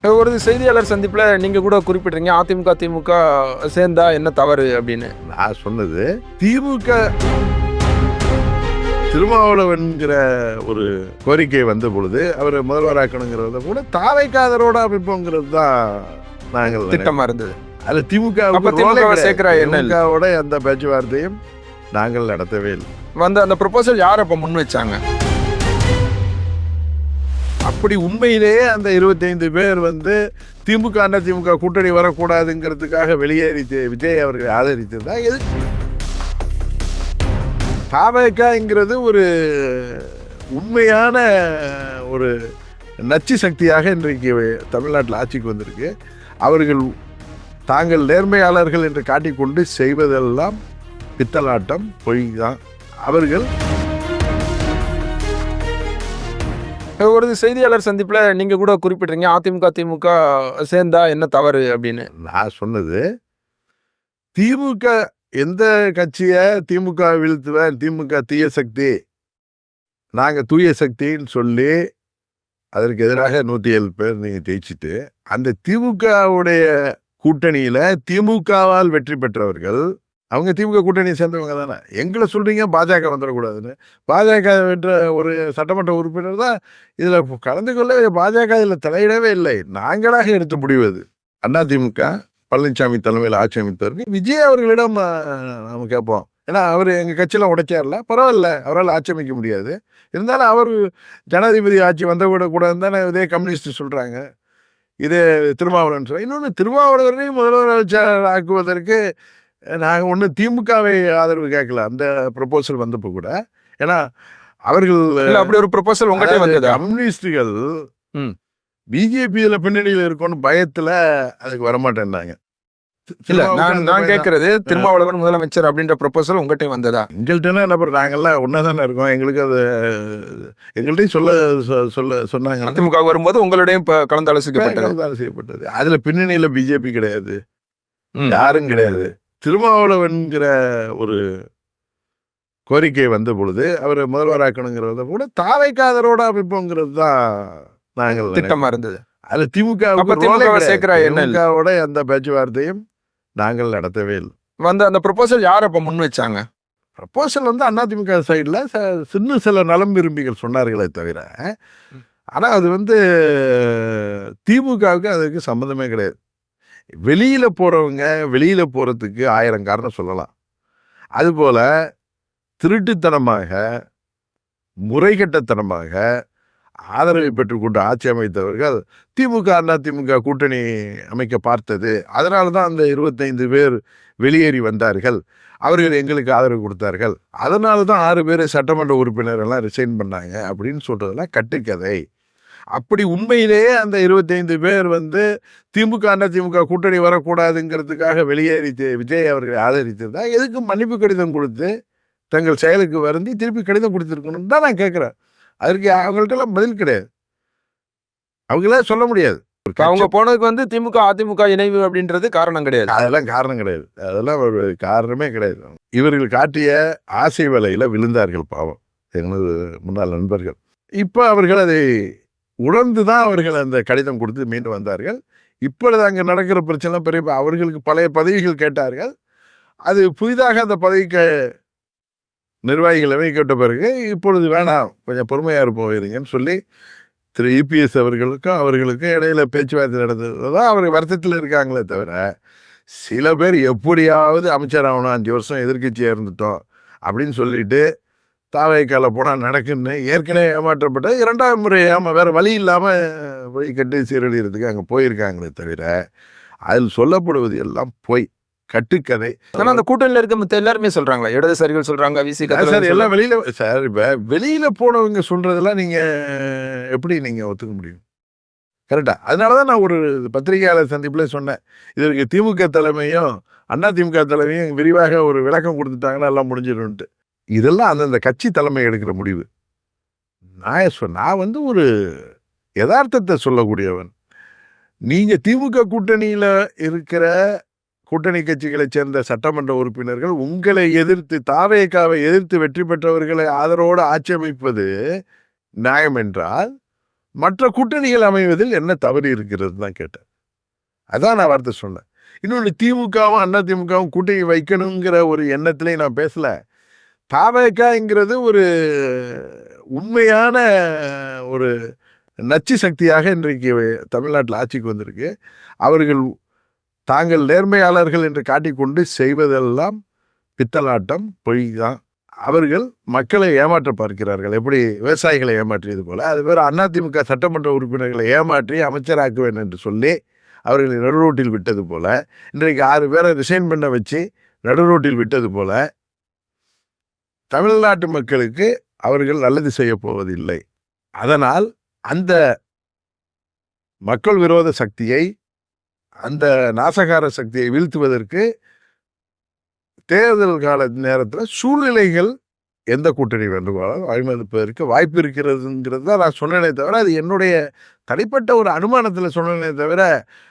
ஒரு செய்தியாளர் சந்திப்புல நீங்க கூட குறிப்பிட்டீங்க, அதிமுக, திமுக சேர்ந்தா என்ன தவறு அப்படின்னு. நான் சொன்னது திமுக திருமாவளவன்கிற ஒரு கோரிக்கை வந்த பொழுது அவர் முதல்வராக்கணுங்கிறத கூட தாவைக்காதரோட அமைப்போங்கிறது தான் நாங்கள் திட்டமா இருந்தது. அது திமுக சேர்க்கிற திமுகவோட அந்த பேச்சுவார்த்தையும் நாங்கள் நடத்தவே இல்லை. அந்த ப்ரொபோசல் யார் அப்ப முன் வச்சாங்க? அப்படி உண்மையிலேயே அந்த 25 பேர் திமுக திமுக கூட்டணி வரக்கூடாதுங்கிறதுக்காக வெளியேறி விஜய் அவர்களை ஆதரித்ததா? எது தாவேக்காங்கிறது ஒரு உண்மையான ஒரு நச்சு சக்தியாக இன்றைக்கு தமிழ்நாட்டில் ஆட்சிக்கு வந்திருக்கு. அவர்கள் தாங்கள் நேர்மையாளர்கள் என்று காட்டிக்கொண்டு செய்வதெல்லாம் பித்தலாட்டம், பொய் தான். அவர்கள் ஒரு செய்தியாளர் சந்திப்புல நீங்க கூட குறிப்பிட்டீங்க, அதிமுக, திமுக சேர்ந்தா என்ன தவறு அப்படின்னு. நான் சொன்னது திமுக எந்த கட்சிய திமுக வீழ்த்துவேன், திமுக தீய சக்தி, நாங்க தூய சக்தின்னு சொல்லி அதற்கு எதிராக 107 பேர் நீங்க ஜெயிச்சுட்டு அந்த திமுகவுடைய கூட்டணியில திமுகவால் வெற்றி பெற்றவர்கள் அவங்க திமுக கூட்டணியை சேர்ந்தவங்க தானே. எங்களை சொல்றீங்க பாஜக வந்துடக்கூடாதுன்னு. பாஜக வென்ற ஒரு சட்டமன்ற உறுப்பினர் தான் இதில் கலந்து கொள்ள, பாஜக இதில் தலையிடவே இல்லை. நாங்களாக எடுத்து முடிவது. அதிமுக பழனிசாமி தலைமையில் ஆட்சி அமைத்தவருக்கு விஜய் அவர்களிடம் நம்ம கேட்போம். ஏன்னா அவர் எங்கள் கட்சியெலாம் உடைச்சார்ல, பரவாயில்ல, அவரால் ஆட்சி அமைக்க முடியாது. இருந்தாலும் அவர் ஜனாதிபதி ஆட்சி வந்துவிடக்கூடாதுன்னு தானே இதே கம்யூனிஸ்ட் சொல்கிறாங்க. இதே திருமாவளவன் சொல்ல. இன்னொன்று, திருமாவளவரையும் முதல்வர் ஆக்குவதற்கு நாங்கள் ஒன்றும் திமுகவை ஆதரவு கேட்கல அந்த ப்ரொபோசல் வந்தப்போ கூட. ஏன்னா அவர்கள் அப்படி ஒரு ப்ரொபோசல் உங்கள்கிட்ட வந்தது. கம்யூனிஸ்டுகள் பிஜேபி இதில் பின்னணியில் இருக்கும்னு பயத்தில் அதுக்கு வரமாட்டேன்னாங்க. இல்ல, நான் கேட்கறது திருமாவளவன் முதலமைச்சர் அப்படின்ற ப்ரொபோசல் உங்கள்கிட்ட வந்ததா? எங்கள்கிட்ட என்ன, நாங்கள்லாம் ஒன்றா தானே இருக்கோம். எங்களுக்கு அது எங்கள்கிட்டையும் சொன்னாங்க. அதிமுக வரும்போது உங்களுடையும் கலந்து ஆலோசிக்கப்பட்டது. அதில் பின்னணியில் பிஜேபி கிடையாது, யாரும் கிடையாது. திருமாவளவன்கிற ஒரு கோரிக்கை வந்த பொழுது அவர் முதல்வராக்கணுங்கிறத கூட தாவைக்காதரோட அமைப்போங்கிறது தான் நாங்கள் திட்டமா இருந்தது. அது திமுக சேர்க்கிற திமுகவோட அந்த பேச்சுவார்த்தையும் நாங்கள் நடத்தவே இல்லை. அந்த ப்ரொபோசல் யார் அப்ப முன் வச்சாங்க? ப்ரொபோசல் அதிமுக சைடில் சில நலம் விரும்பிகள் சொன்னார்களே தவிர, ஆனால் அது திமுகவுக்கு அதுக்கு சம்மந்தமே கிடையாது. வெளியில போறவங்க வெளியில போறதுக்கு 1000 காரணம் சொல்லலாம். அதுபோல திருட்டுத்தனமாக, முறைகட்டத்தனமாக ஆதரவை பெற்றுக்கொண்டு ஆட்சி அமைத்தவர்கள் திமுக அதிமுக கூட்டணி அமைக்க பார்த்தது. அதனால தான் அந்த 25 பேர் வெளியேறி வந்தார்கள். அவர்கள் எங்களுக்கு ஆதரவு கொடுத்தார்கள். அதனால தான் 6 பேர் சட்டமன்ற உறுப்பினர் எல்லாம் ரிசைன் பண்ணாங்க அப்படின்னு சொல்றதெல்லாம் கட்டுக்கதை. அப்படி உண்மையிலேயே அந்த 25 பேர் திமுக அதிமுக கூட்டணி வரக்கூடாதுங்கிறதுக்காக வெளியேறி விஜய் அவர்களை ஆதரித்ததா? எதுக்கு மன்னிப்பு கடிதம் கொடுத்து தங்கள் செயலுக்கு வருந்தி திருப்பி கடிதம் கொடுத்துருக்கணும் தான் நான் கேட்குறேன். அதற்கு அவங்கள்ட்டெல்லாம் பதில் கிடையாது. அவங்களே சொல்ல முடியாது. அவங்க போனதுக்கு திமுக அதிமுக இணைவு அப்படின்றது காரணம் கிடையாது. அதெல்லாம் காரணம் கிடையாது. அதெல்லாம் ஒரு காரணமே கிடையாது. இவர்கள் காட்டிய ஆசை வலையில விழுந்தார்கள் பாவம் எனது முன்னாள் நண்பர்கள். இப்போ அவர்கள் அதை உணர்ந்து தான் அவர்கள் அந்த கடிதம் கொடுத்து மீண்டு வந்தார்கள். இப்பொழுது அங்கே நடக்கிற பிரச்சனை பெரிய, அவர்களுக்கு பழைய பதவிகள் கேட்டார்கள். அது புதிதாக அந்த பதவிக்கு நிர்வாகிகள் அமைக்கப்பட்ட பிறகு இப்பொழுது வேணாம், கொஞ்சம் பொறுமையாக இருப்போம் சொல்லி திரு இபிஎஸ் அவர்களுக்கும் இடையில பேச்சுவார்த்தை நடந்ததுதான் அவர் வருத்தத்தில் இருக்காங்களே தவிர, சில பேர் எப்படியாவது அமைச்சர் ஆகணும், 5 வருஷம் எதிர்கட்சியாக இருந்துட்டோம் அப்படின்னு சொல்லிட்டு தாவைக்கால போனால் நடக்குன்னு ஏற்கனவே ஏமாற்றப்பட்ட 2ஆவது முறை வேற வழி இல்லாமல் போய் கட்டு சீரழிகிறதுக்கு அங்கே போயிருக்காங்களே தவிர, அதில் சொல்லப்படுவது எல்லாம் பொய், கட்டுக்கதை. ஆனால் அந்த கூட்டணியில் இருக்க எல்லாருமே சொல்றாங்களா, இடதுசாரிகள் சொல்றாங்க, சார் எல்லாம் வெளியில சார் இப்போ வெளியில போனவங்க சொல்றதெல்லாம் நீங்க எப்படி நீங்க ஒத்துக்க முடியும்? கரெக்டா? அதனால தான் நான் ஒரு பத்திரிகையாளர் சந்திப்புல சொன்னேன், இதற்கு திமுக தலைமையும் அதிமுக தலைமையும் விரிவாக ஒரு விளக்கம் கொடுத்துட்டாங்கன்னா எல்லாம் முடிஞ்சிடும்ட்டு. இதெல்லாம் அந்தந்த கட்சி தலைமை எடுக்கிற முடிவு. நான் ஒரு யதார்த்தத்தை சொல்லக்கூடியவன். நீங்க திமுக கூட்டணியில இருக்கிற கூட்டணி கட்சிகளை சேர்ந்த சட்டமன்ற உறுப்பினர்கள் உங்களை எதிர்த்து, தாவேகாவை எதிர்த்து வெற்றி பெற்றவர்களை ஆதரவோடு ஆட்சி அமைப்பது நியாயம் என்றால், மற்ற கூட்டணிகள் அமைவதில் என்ன தவறு இருக்கிறது தான் கேட்டேன். அதான் நான் வார்த்தை சொன்னேன். இன்னொன்று, திமுகவும் அண்ணா திமுகவும் கூட்டணி வைக்கணுங்கிற ஒரு எண்ணத்திலே நான் பேசல. தாவேக்காங்கிறது ஒரு உண்மையான ஒரு நச்சு சக்தியாக இன்றைக்கு தமிழ்நாட்டில் ஆட்சிக்கு வந்திருக்கு. அவர்கள் தாங்கள் நேர்மையாளர்கள் என்று காட்டிக்கொண்டு செய்வதெல்லாம் பித்தலாட்டம், பொய் தான். அவர்கள் மக்களை ஏமாற்ற பார்க்கிறார்கள். எப்படி விவசாயிகளை ஏமாற்றியது போல, அது வேறு அதிமுக சட்டமன்ற உறுப்பினர்களை ஏமாற்றி அமைச்சராக்குவேன் என்று சொல்லி அவர்களை நடுரோட்டில் விட்டது போல, இன்றைக்கு 6 பேரை ரிசைன் பண்ண வச்சு நடுரோட்டில் விட்டது போல, தமிழ்நாட்டு மக்களுக்கு அவர்கள் நல்லது செய்ய போவதில்லை. அதனால் அந்த மக்கள் விரோத சக்தியை, அந்த நாசகார சக்தியை வீழ்த்துவதற்கு தேர்தல் கால நேரத்தில் சூழ்நிலைகள் எந்த கூட்டணி வேண்டுமானாலும் வழிமதிப்பதற்கு வாய்ப்பு இருக்கிறதுங்கிறது தான் நான் சொன்னேனே தவிர, அது என்னுடைய தனிப்பட்ட ஒரு அனுமானத்தில் சொன்னேனே தவிர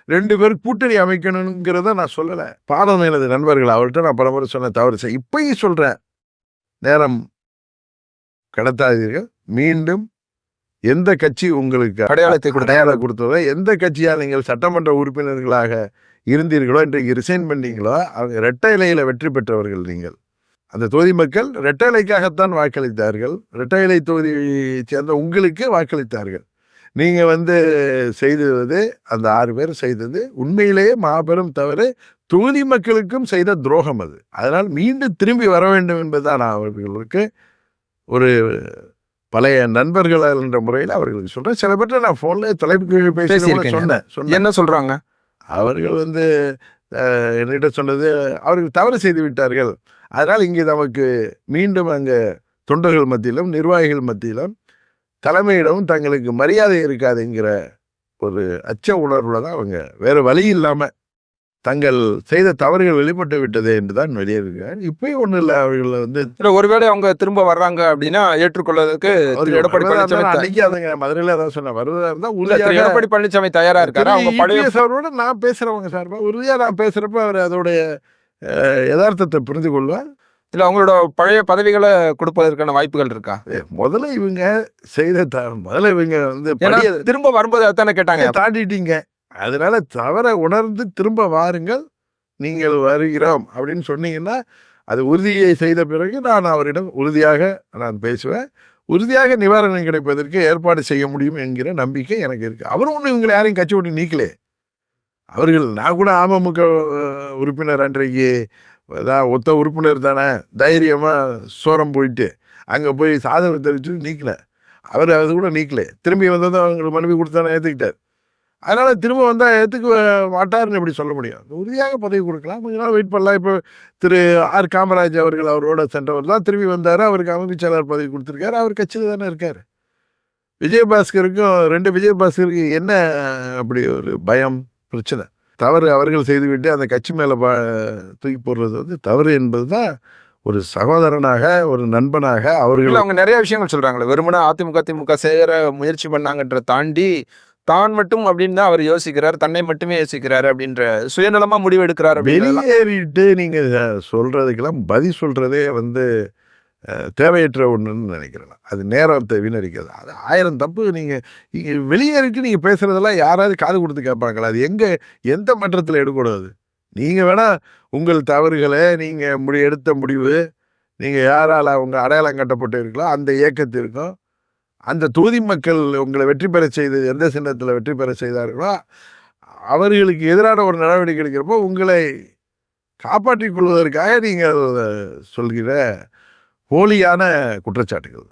2 பேர் கூட்டணி அமைக்கணுங்கிறத நான் சொல்லலை. பாடம் எனது நண்பர்கள், அவர்கிட்ட நான் பலமுறை சொன்ன தவறு இப்பயும் சொல்கிறேன். நேரம் கடத்தாதீர்கள். மீண்டும் எந்த கட்சி உங்களுக்கு அடையாளத்தை கொடுத்ததோ, எந்த கட்சியால் நீங்கள் சட்டமன்ற உறுப்பினர்களாக இருந்தீர்களோ, இன்றைக்கு ரிசைன் பண்ணீங்களோ, அவங்க இரட்டை இலையில வெற்றி பெற்றவர்கள். நீங்கள் அந்த தொகுதி மக்கள் இரட்டை இலைக்காகத்தான் வாக்களித்தார்கள். இரட்டை இலை தொகுதியை சேர்ந்த உங்களுக்கு வாக்களித்தார்கள். நீங்க செய்தது, அந்த 6 பேர் செய்தது உண்மையிலேயே மாபெரும் தவறு. தொகுதி மக்களுக்கும் செய்த துரோகம் அது. அதனால் மீண்டும் திரும்பி வர வேண்டும் என்பதுதான் நான் அவர்களுக்கு ஒரு பழைய நண்பர்கள் என்ற முறையில் அவர்களுக்கு சொல்றேன். சில பேர்ட்ட நான் போன்ல தொலைபேசி பேசி சொன்னேன். என்ன சொல்றாங்க? அவர்கள் என்னிட்ட சொன்னது, அவர்கள் தவறு செய்து விட்டார்கள். அதனால் இங்கே நமக்கு மீண்டும் அங்கே தொண்டர்கள் மத்தியிலும் நிர்வாகிகள் மத்தியிலும் தலைமையிடமும் தங்களுக்கு மரியாதை இருக்காதுங்கிற ஒரு அச்ச உணர்வுல தான் அவங்க வேற வழி இல்லாம தங்கள் செய்த தவறுகள் வெளிப்பட்டு விட்டதே என்றுதான் வெளியேறுகிறார். இப்பயும் ஒண்ணும் இல்லை. அவர்கள் ஒருவேளை அவங்க திரும்ப வர்றாங்க அப்படின்னா ஏற்றுக்கொள்வதற்கு எடப்பாடி பழனிசாமி மதுரையில அதான் சொன்ன வருவதா இருந்தா எடப்பாடி பழனிசாமி தயாரா இருக்காரு. அவங்க பழைய அவரோட நான் பேசுறவங்க சார்பா உறுதியா நான் பேசுறப்ப அவர் அதோடைய யதார்த்தத்தை புரிந்து கொள்வார். இல்ல அவங்களோட பழைய பதவிகளை கொடுப்பதற்கான வாய்ப்புகள் இருக்கா? முதல்ல இவங்க செய்த முதல்ல இவங்க திரும்ப வரும்போது அதானே கேட்டாங்க. தாண்டிட்டீங்க, அதனால தவற உணர்ந்து திரும்ப வாருங்கள், நீங்கள் வருகிறோம் அப்படின்னு சொன்னீங்கன்னா அது உறுதியை செய்த பிறகு நான் அவரிடம் உறுதியாக நான் பேசுவேன். உறுதியாக நிவாரணம் கிடைப்பதற்கு ஏற்பாடு செய்ய முடியும் என்கிற நம்பிக்கை எனக்கு இருக்கு. அவரும் ஒன்றும் இவங்களை யாரையும் கட்சி விட்டு நீக்கலே. அவர்கள், நான் கூட அமமுக உறுப்பினர், அன்றைக்கு ஒத்த உறுப்பினர் தானே, தைரியமா சோரம் போயிட்டு அங்கே போய் சாதனை தெரிவிச்சு நீக்கல. அவர் அது கூட நீக்கல. திரும்பி வந்ததும் அவங்களுக்கு மனைவி கொடுத்தானே ஏற்றுக்கிட்டார். அதனால திரும்ப வந்தால் ஏற்றுக்க மாட்டாருன்னு எப்படி சொல்ல முடியும்? உறுதியாக பதவி கொடுக்கலாம், கொஞ்ச நாள் வெயிட் பண்ணலாம். இப்போ திரு ஆர் காமராஜ் அவர்கள் அவரோட சென்றவர் தான் திரும்பி வந்தார். அவருக்கு அமைப்பு செயலாளர் பதவி கொடுத்துருக்காரு. அவர் கட்சியில் தானே இருக்கார். விஜயபாஸ்கருக்கும் 2 விஜயபாஸ்கருக்கு என்ன அப்படி ஒரு பயம், பிரச்சனை? தவறு அவர்கள் செய்துவிட்டு அந்த கட்சி மேலே தூக்கி போடுறது தவறு என்பது தான். ஒரு சகோதரனாக, ஒரு நண்பனாக அவர்கள் அவங்க நிறைய விஷயங்கள் சொல்றாங்களே. வெறுமனே அதிமுக திமுக சேர முயற்சி பண்ணாங்கன்ற தாண்டி தான் மட்டும் அப்படின்னு தான் அவர் யோசிக்கிறார், தன்னை மட்டுமே யோசிக்கிறாரு அப்படின்ற சுயநலமா முடிவு எடுக்கிறார். வெளியேறிட்டு நீங்க சொல்றதுக்கெல்லாம் பதில் சொல்றதே தேவையற்ற ஒன்றுன்னு நினைக்கிறேன். அது நேரத்தை வீணடிக்கிறது. அது 1000 தப்பு. நீங்கள் வெளியேறிட்டு நீங்கள் பேசுகிறதெல்லாம் யாராவது காது கொடுத்து கேட்பாங்களா? அது எந்த மன்றத்தில் எடுக்கூடாது. நீங்கள் வேணால் உங்கள் தவறுகளை நீங்கள் எடுத்த முடிவு, நீங்கள் யாரால் அவங்க அடையாளம் கட்டப்பட்டு இருக்கலாம், அந்த இயக்கத்திற்கும் அந்த தொகுதி மக்கள் உங்களை வெற்றி பெற செய்து எந்த சின்னத்தில் வெற்றி பெற செய்தார்களோ அவர்களுக்கு எதிரான ஒரு நடவடிக்கை எடுக்கிறப்போ உங்களை காப்பாற்றிக் கொள்வதற்காக நீங்கள் சொல்கிற போலியான குற்றச்சாட்டுகள்.